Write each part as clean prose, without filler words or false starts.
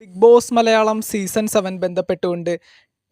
Big boss Malayalam season 7 ബന്ധപ്പെട്ടുകൊണ്ട്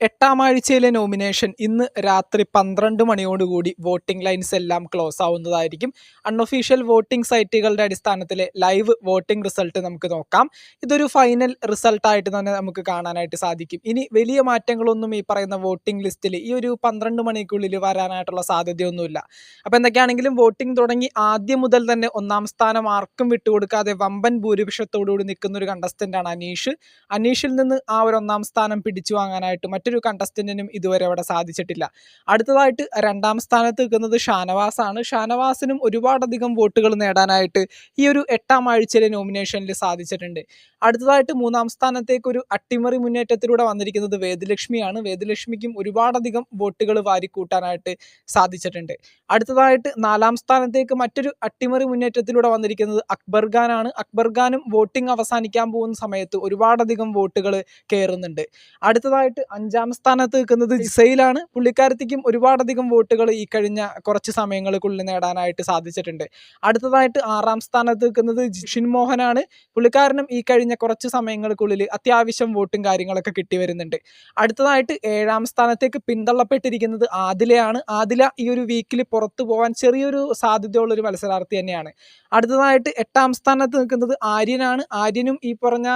എട്ടാം ആഴ്ചയിലെ നോമിനേഷൻ ഇന്ന് രാത്രി 12 മണിയോടുകൂടി വോട്ടിംഗ് ലൈൻസ് എല്ലാം ക്ലോസ് ആവുന്നതായിരിക്കും. അൺഒഫീഷ്യൽ വോട്ടിംഗ് സൈറ്റുകളുടെ അടിസ്ഥാനത്തിലെ ലൈവ് വോട്ടിംഗ് റിസൾട്ട് നമുക്ക് നോക്കാം. ഇതൊരു ഫൈനൽ റിസൾട്ടായിട്ട് തന്നെ നമുക്ക് കാണാനായിട്ട് സാധിക്കും. ഇനി വലിയ മാറ്റങ്ങളൊന്നും ഈ പറയുന്ന വോട്ടിംഗ് ലിസ്റ്റിൽ ഈ ഒരു 12 മണിക്കുള്ളിൽ വരാനായിട്ടുള്ള സാധ്യതയൊന്നുമില്ല. അപ്പോൾ എന്തൊക്കെയാണെങ്കിലും വോട്ടിംഗ് തുടങ്ങി ആദ്യം മുതൽ തന്നെ ഒന്നാം സ്ഥാനം ആർക്കും വിട്ടുകൊടുക്കാതെ വമ്പൻ ഭൂരിപക്ഷത്തോടുകൂടി നിൽക്കുന്ന ഒരു കണ്ടസ്റ്റൻ്റാണ് അനീഷ്. അനീഷിൽ നിന്ന് ആ ഒരു ഒന്നാം സ്ഥാനം പിടിച്ചു വാങ്ങാനായിട്ട് മറ്റൊരു കണ്ടസ്റ്റന്റിനും ഇതുവരെ അവിടെ സാധിച്ചിട്ടില്ല. അടുത്തതായിട്ട് രണ്ടാം സ്ഥാനത്ത് നിൽക്കുന്നത് ഷാനവാസാണ്. ഷാനവാസിനും ഒരുപാടധികം വോട്ടുകൾ നേടാനായിട്ട് ഈ ഒരു എട്ടാം ആഴ്ചയിലെ നോമിനേഷനിൽ സാധിച്ചിട്ടുണ്ട്. അടുത്തതായിട്ട് മൂന്നാം സ്ഥാനത്തേക്ക് ഒരു അട്ടിമറി മുന്നേറ്റത്തിലൂടെ വന്നിരിക്കുന്നത് വേദലക്ഷ്മിയാണ്. വേദലക്ഷ്മിക്കും ഒരുപാടധികം വോട്ടുകൾ വാരിക്കൂട്ടാനായിട്ട് സാധിച്ചിട്ടുണ്ട്. അടുത്തതായിട്ട് നാലാം സ്ഥാനത്തേക്ക് മറ്റൊരു അട്ടിമറി മുന്നേറ്റത്തിലൂടെ വന്നിരിക്കുന്നത് അക്ബർ ഖാനാണ്. അക്ബർ ഖാനും വോട്ടിംഗ് അവസാനിക്കാൻ പോകുന്ന സമയത്ത് ഒരുപാടധികം വോട്ടുകൾ കയറുന്നുണ്ട്. അടുത്തതായിട്ട് അഞ്ചാം സ്ഥാനത്ത് നിൽക്കുന്നത് ജിസയിലാണ്. പുള്ളിക്കാരത്തിക്കും ഒരുപാടധികം വോട്ടുകൾ ഈ കഴിഞ്ഞ കുറച്ച് സമയങ്ങൾക്കുള്ളിൽ നേടാനായിട്ട് സാധിച്ചിട്ടുണ്ട്. അടുത്തതായിട്ട് ആറാം സ്ഥാനത്ത് നിൽക്കുന്നത് ജിഷിൻ മോഹനാണ്. പുള്ളിക്കാരനും ഈ കഴിഞ്ഞ കുറച്ച് സമയങ്ങൾക്കുള്ളിൽ അത്യാവശ്യം വോട്ടും കാര്യങ്ങളൊക്കെ കിട്ടി വരുന്നുണ്ട്. അടുത്തതായിട്ട് ഏഴാം സ്ഥാനത്തേക്ക് പിന്തള്ളപ്പെട്ടിരിക്കുന്നത് ആദിലയാണ്. ആദില ഈ ഒരു വീക്കിൽ പുറത്തു പോകാൻ ചെറിയൊരു സാധ്യതയുള്ളൊരു മത്സരാർത്ഥി തന്നെയാണ്. അടുത്തതായിട്ട് എട്ടാം സ്ഥാനത്ത് നിൽക്കുന്നത് ആര്യനാണ്. ആര്യനും ഈ പറഞ്ഞ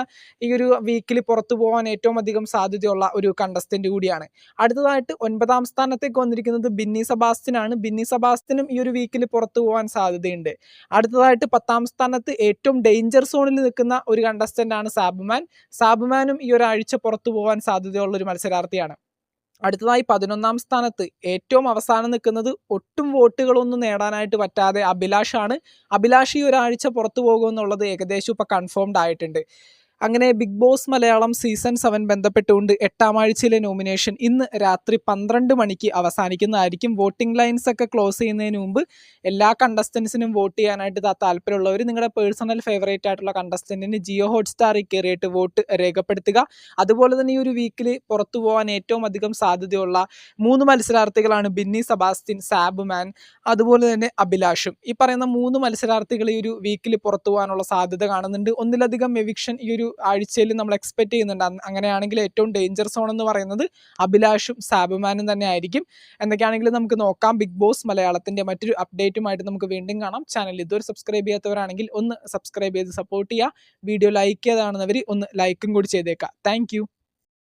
ഈ ഒരു വീക്കിൽ പുറത്തു പോകാൻ ഏറ്റവും അധികം സാധ്യതയുള്ള ഒരു കണ്ടസ്റ്റന്റ് കൂടിയാണ്. അടുത്തതായിട്ട് ഒൻപതാം സ്ഥാനത്തേക്ക് വന്നിരിക്കുന്നത് ബിന്നി സെബാസ്റ്റ്യനാണ്. ബിന്നി സെബാസ്റ്റ്യനും ഈ ഒരു വീക്കിൽ പുറത്തു പോകാൻ സാധ്യതയുണ്ട്. അടുത്തതായിട്ട് 10ാം സ്ഥാനത്ത് ഏറ്റവും ഡേഞ്ചർ സോണിൽ നിൽക്കുന്ന ഒരു കണ്ടസ്റ്റന്റ് ആണ് സാബുമാൻ. സാബുമാനും ഈ ഒരാഴ്ച പുറത്തു പോകാൻ സാധ്യതയുള്ള ഒരു മത്സരാർത്ഥിയാണ്. അടുത്തതായി 11ാം സ്ഥാനത്ത് ഏറ്റവും അവസാനം നിൽക്കുന്നത് ഒട്ടും വോട്ടുകളൊന്നും നേടാനായിട്ട് പറ്റാതെ അഭിലാഷാണ്. അഭിലാഷ് ഈ ഒരാഴ്ച പുറത്തു പോകുമെന്നുള്ളത് ഏകദേശം ഇപ്പോൾ കൺഫേംഡ് ആയിട്ടുണ്ട്. അങ്ങനെ ബിഗ് ബോസ് മലയാളം സീസൺ 7 ബന്ധപ്പെട്ടുകൊണ്ട് എട്ടാം ആഴ്ചയിലെ നോമിനേഷൻ ഇന്ന് രാത്രി 12 മണിക്ക് അവസാനിക്കുന്നതായിരിക്കും. വോട്ടിംഗ് ലൈൻസ് ഒക്കെ ക്ലോസ് ചെയ്യുന്നതിന് മുമ്പ് എല്ലാ കണ്ടസ്റ്റൻസിനും വോട്ട് ചെയ്യാനായിട്ട് താല്പര്യമുള്ളവർ നിങ്ങളുടെ പേഴ്സണൽ ഫേവറേറ്റ് ആയിട്ടുള്ള കണ്ടസ്റ്റൻറ്റിന് ജിയോ ഹോട്ട്സ്റ്റാറിൽ കയറിയിട്ട് വോട്ട് രേഖപ്പെടുത്തുക. അതുപോലെ തന്നെ ഈ ഒരു വീക്കിൽ പുറത്തു പോകാൻ ഏറ്റവും അധികം സാധ്യതയുള്ള 3 മത്സരാർത്ഥികളാണ് ബിന്നി സെബാസ്റ്റ്യൻ, സാബുമാൻ, അതുപോലെ തന്നെ അഭിലാഷും. ഈ പറയുന്ന 3 മത്സരാർത്ഥികൾ ഈ ഒരു വീക്കിൽ പുറത്തു പോകാനുള്ള സാധ്യത കാണുന്നുണ്ട്. ഒന്നിലധികം എവിക്ഷൻ ഈ ഒരു ആഴ്ചയിൽ നമ്മൾ എക്സ്പെക്ട് ചെയ്യുന്നുണ്ട്. അങ്ങനെയാണെങ്കിൽ ഏറ്റവും ഡേഞ്ചർ സോൺ എന്ന് പറയുന്നത് അഭിലാഷും സാബുമാനും തന്നെ ആയിരിക്കും. എന്തൊക്കെയാണെങ്കിലും നമുക്ക് നോക്കാം. ബിഗ് ബോസ് മലയാളത്തിന്റെ മറ്റൊരു അപ്ഡേറ്റുമായിട്ട് നമുക്ക് വീണ്ടും കാണാം. ചാനൽ ഇതുവരെ സബ്സ്ക്രൈബ് ചെയ്യാത്തവരാണെങ്കിൽ ഒന്ന് സബ്സ്ക്രൈബ് ചെയ്ത് സപ്പോർട്ട് ചെയ്യുക. വീഡിയോ ലൈക്ക് ചെയ്താണെന്നവർ ഒന്ന് ലൈക്കും കൂടി ചെയ്തേക്കാം. താങ്ക്